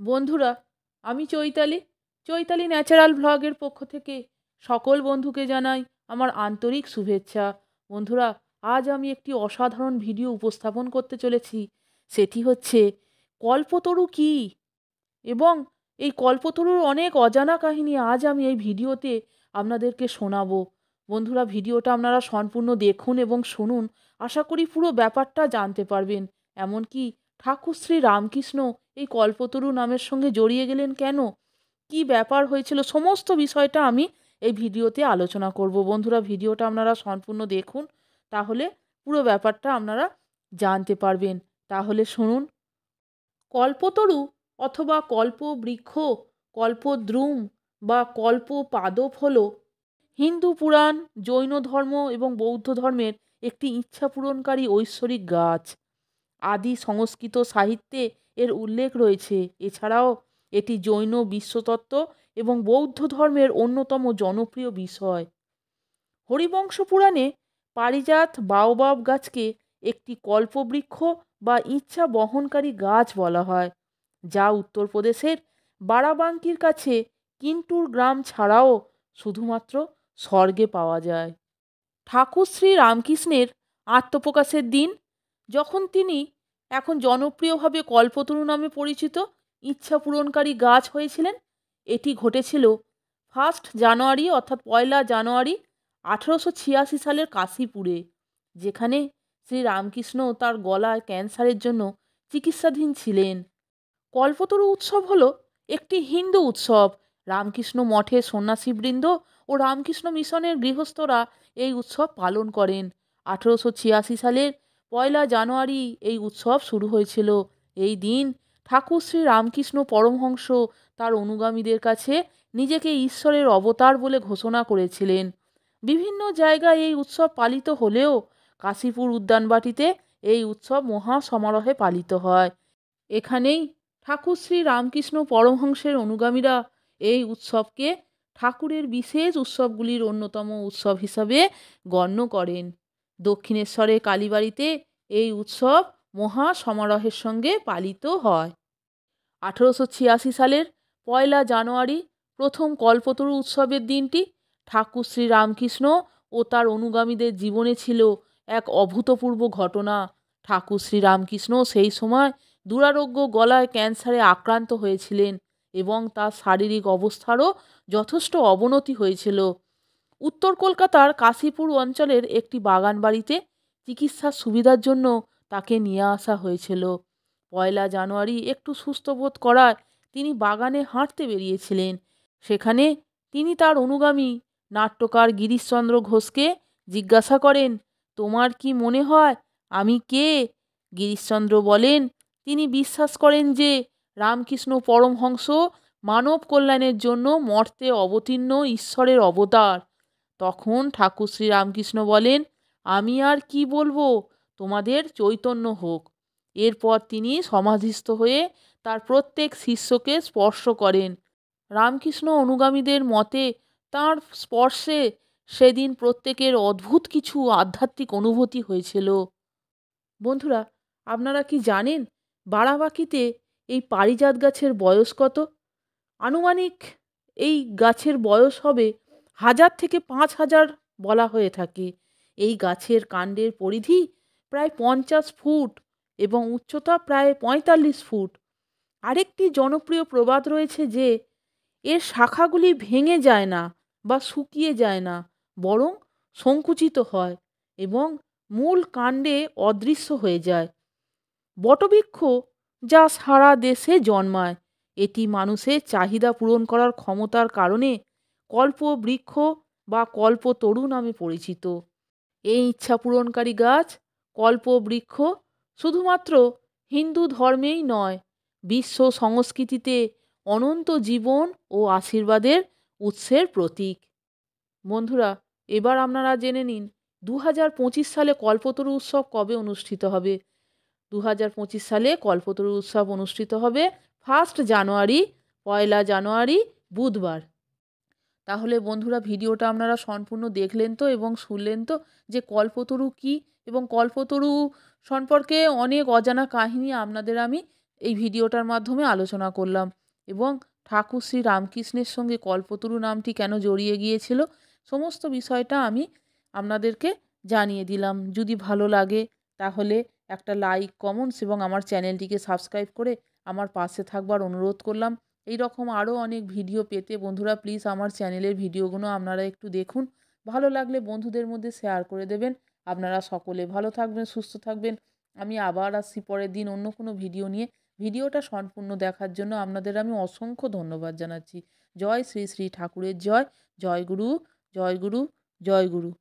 বন্ধুরা, আমি চৈতালি ন্যাচারাল ভ্লগের পক্ষ থেকে সকল বন্ধুকে জানাই আমার আন্তরিক শুভেচ্ছা। বন্ধুরা, আজ আমি একটি অসাধারণ ভিডিও উপস্থাপন করতে চলেছি। সেটি হচ্ছে কল্পতরু কী এবং এই কল্পতরুর অনেক অজানা কাহিনী আজ আমি এই ভিডিওতে আপনাদেরকে শোনাবো। বন্ধুরা, ভিডিওটা আপনারা সম্পূর্ণ দেখুন এবং শুনুন। আশা করি পুরো ব্যাপারটা জানতে পারবেন। এমনকি ঠাকুর শ্রী রামকৃষ্ণ এই কল্পতরু নামের সঙ্গে জড়িয়ে গেলেন কেন, কি ব্যাপার হয়েছিল, সমস্ত বিষয়টা আমি এই ভিডিওতে আলোচনা করব। বন্ধুরা, ভিডিওটা আপনারা সম্পূর্ণ দেখুন, তাহলে পুরো ব্যাপারটা আপনারা জানতে পারবেন। তাহলে শুনুন। কল্পতরু অথবা কল্পবৃক্ষ, কল্পদ্রুম বা কল্পপাদপ হল হিন্দু পুরাণ, জৈন ধর্ম এবং বৌদ্ধ ধর্মের একটি ইচ্ছা পূরণকারী ঐশ্বরিক গাছ। আদি সংস্কৃত সাহিত্যে এর উল্লেখ রয়েছে। এছাড়াও এটি জৈন বিশ্বতত্ত্ব এবং বৌদ্ধ ধর্মের অন্যতম জনপ্রিয় বিষয়। হরিবংশ পুরাণে পারিজাত বাওবাব গাছকে একটি কল্পবৃক্ষ বা ইচ্ছা বহনকারী গাছ বলা হয়, যা উত্তরপ্রদেশের বারাবাঙ্কির কাছে কিন্টুর গ্রাম ছাড়াও শুধুমাত্র স্বর্গে পাওয়া যায়। ঠাকুর শ্রী রামকৃষ্ণের আত্মপ্রকাশের দিন, যখন তিনি এখন জনপ্রিয়ভাবে কল্পতরু নামে পরিচিত ইচ্ছা পূরণকারী গাছ হয়েছিলেন, এটি ঘটেছিল 1 জানুয়ারি অর্থাৎ 1 জানুয়ারি 1886 সালের কাশীপুরে, যেখানে শ্রী রামকৃষ্ণ তার গলায় ক্যান্সারের জন্য চিকিৎসাধীন ছিলেন। কল্পতরু উৎসব হলো একটি হিন্দু উৎসব। রামকৃষ্ণ মঠের সন্ন্যাসীবৃন্দ ও রামকৃষ্ণ মিশনের গৃহস্থরা এই উৎসব পালন করেন। 1886 সালের 1 জানুয়ারি এই উৎসব শুরু হয়েছিল। এই দিন ঠাকুর শ্রী রামকৃষ্ণ পরমহংস তার অনুগামীদের কাছে নিজেকে ঈশ্বরের অবতার বলে ঘোষণা করেছিলেন। বিভিন্ন জায়গায় এই উৎসব পালিত হলেও কাশীপুর উদ্যানবাটিতে এই উৎসব মহা সমারোহে পালিত হয়। এখানেই ঠাকুর শ্রী রামকৃষ্ণ পরমহংসের অনুগামীরা এই উৎসবকে ঠাকুরের বিশেষ উৎসবগুলির অন্যতম উৎসব হিসাবে গণ্য করেন। দক্ষিণেশ্বরে কালীবাড়িতে এই উৎসব মহা সমারোহের সঙ্গে পালিত হয়। 1886 সালের 1 জানুয়ারি প্রথম কল্পতরু উৎসবের দিনটি ঠাকুর শ্রী রামকৃষ্ণ ও তার অনুগামীদের জীবনে ছিল এক অভূতপূর্ব ঘটনা। ঠাকুর শ্রী রামকৃষ্ণ সেই সময় দুরারোগ্য গলায় ক্যান্সারে আক্রান্ত হয়েছিলেন এবং তার শারীরিক অবস্থারও যথেষ্ট অবনতি হয়েছিল। উত্তর কলকাতার কাশীপুর অঞ্চলের একটি বাগান বাড়িতে চিকিৎসার সুবিধার জন্য তাকে নিয়ে আসা হয়েছিল। 1 জানুয়ারি একটু সুস্থ বোধ করায় তিনি বাগানে হাঁটতে বেরিয়েছিলেন। সেখানে তিনি তার অনুগামী নাট্যকার গিরিশচন্দ্র ঘোষকে জিজ্ঞাসা করেন, তোমার কি মনে হয় আমি কে? গিরিশচন্দ্র বলেন, তিনি বিশ্বাস করেন যে রামকৃষ্ণ পরমহংস মানব কল্যাণের জন্য মর্তে অবতীর্ণ ঈশ্বরের অবতার। তখন ঠাকুর শ্রী রামকৃষ্ণ বলেন, আমি আর কি বলবো, তোমাদের চৈতন্য হোক। এরপর তিনি সমাধিস্থ হয়ে তার প্রত্যেক শিষ্যকে স্পর্শ করেন। রামকৃষ্ণ অনুগামীদের মতে তাঁর স্পর্শে সেদিন প্রত্যেকের অদ্ভুত কিছু আধ্যাত্মিক অনুভূতি হয়েছিল। বন্ধুরা, আপনারা কি জানেন বারাবাঁকিতে এই পারিজাত গাছের বয়স কত? আনুমানিক এই গাছের বয়স হবে 1000 থেকে 5000 বলা হয়ে থাকে। এই গাছের কাণ্ডের পরিধি প্রায় 50 ফুট এবং উচ্চতা প্রায় 45 ফুট। আরেকটি জনপ্রিয় প্রবাদ রয়েছে যে এর শাখাগুলি ভেঙে যায় না বা শুকিয়ে যায় না, বরং সংকুচিত হয় এবং মূল কাণ্ডে অদৃশ্য হয়ে যায়। বটবৃক্ষ, যা সারা দেশে জন্মায়, এটি মানুষের চাহিদা পূরণ করার ক্ষমতার কারণে কল্পবৃক্ষ বা কল্পতরু নামে পরিচিত। এই ইচ্ছা পূরণকারী গাছ কল্পবৃক্ষ শুধুমাত্র হিন্দু ধর্মেই নয়, বিশ্ব সংস্কৃতিতে অনন্ত জীবন ও আশীর্বাদের উৎসের প্রতীক। বন্ধুরা, এবার আপনারা জেনে নিন 2025 সালে কল্পতরু উৎসব কবে অনুষ্ঠিত হবে। 2025 সালে কল্পতরু উৎসব অনুষ্ঠিত হবে 1 জানুয়ারি, 1 জানুয়ারি বুধবার। তাহলে বন্ধুরা, ভিডিওটা আপনারা সম্পূর্ণ দেখলেন তো এবং শুনলেন তো যে কল্পতরু কী এবং কল্পতরু সম্পর্কে অনেক অজানা কাহিনী আপনাদের আমি এই ভিডিওটার মাধ্যমে আলোচনা করলাম এবং ঠাকুর শ্রী রামকৃষ্ণের সঙ্গে কল্পতরু নামটি কেন জড়িয়ে গিয়েছিল সমস্ত বিষয়টা আমি আপনাদেরকে জানিয়ে দিলাম। যদি ভালো লাগে তাহলে একটা লাইক, কমেন্টস এবং আমার চ্যানেলটিকে সাবস্ক্রাইব করে আমার পাশে থাকবার অনুরোধ করলাম। এই রকম আরও অনেক ভিডিও পেতে বন্ধুরা প্লিজ আমার চ্যানেলের ভিডিওগুলো আপনারা একটু দেখুন। ভালো লাগলে বন্ধুদের মধ্যে শেয়ার করে দেবেন। আপনারা সকলে ভালো থাকবেন, সুস্থ থাকবেন। আমি আবার আসছি পরের দিন অন্য কোনো ভিডিও নিয়ে। ভিডিওটা সম্পূর্ণ দেখার জন্য আপনাদের আমি অসংখ্য ধন্যবাদ জানাচ্ছি। জয় শ্রী শ্রী ঠাকুরের জয়। জয় গুরু, জয় গুরু, জয় গুরু।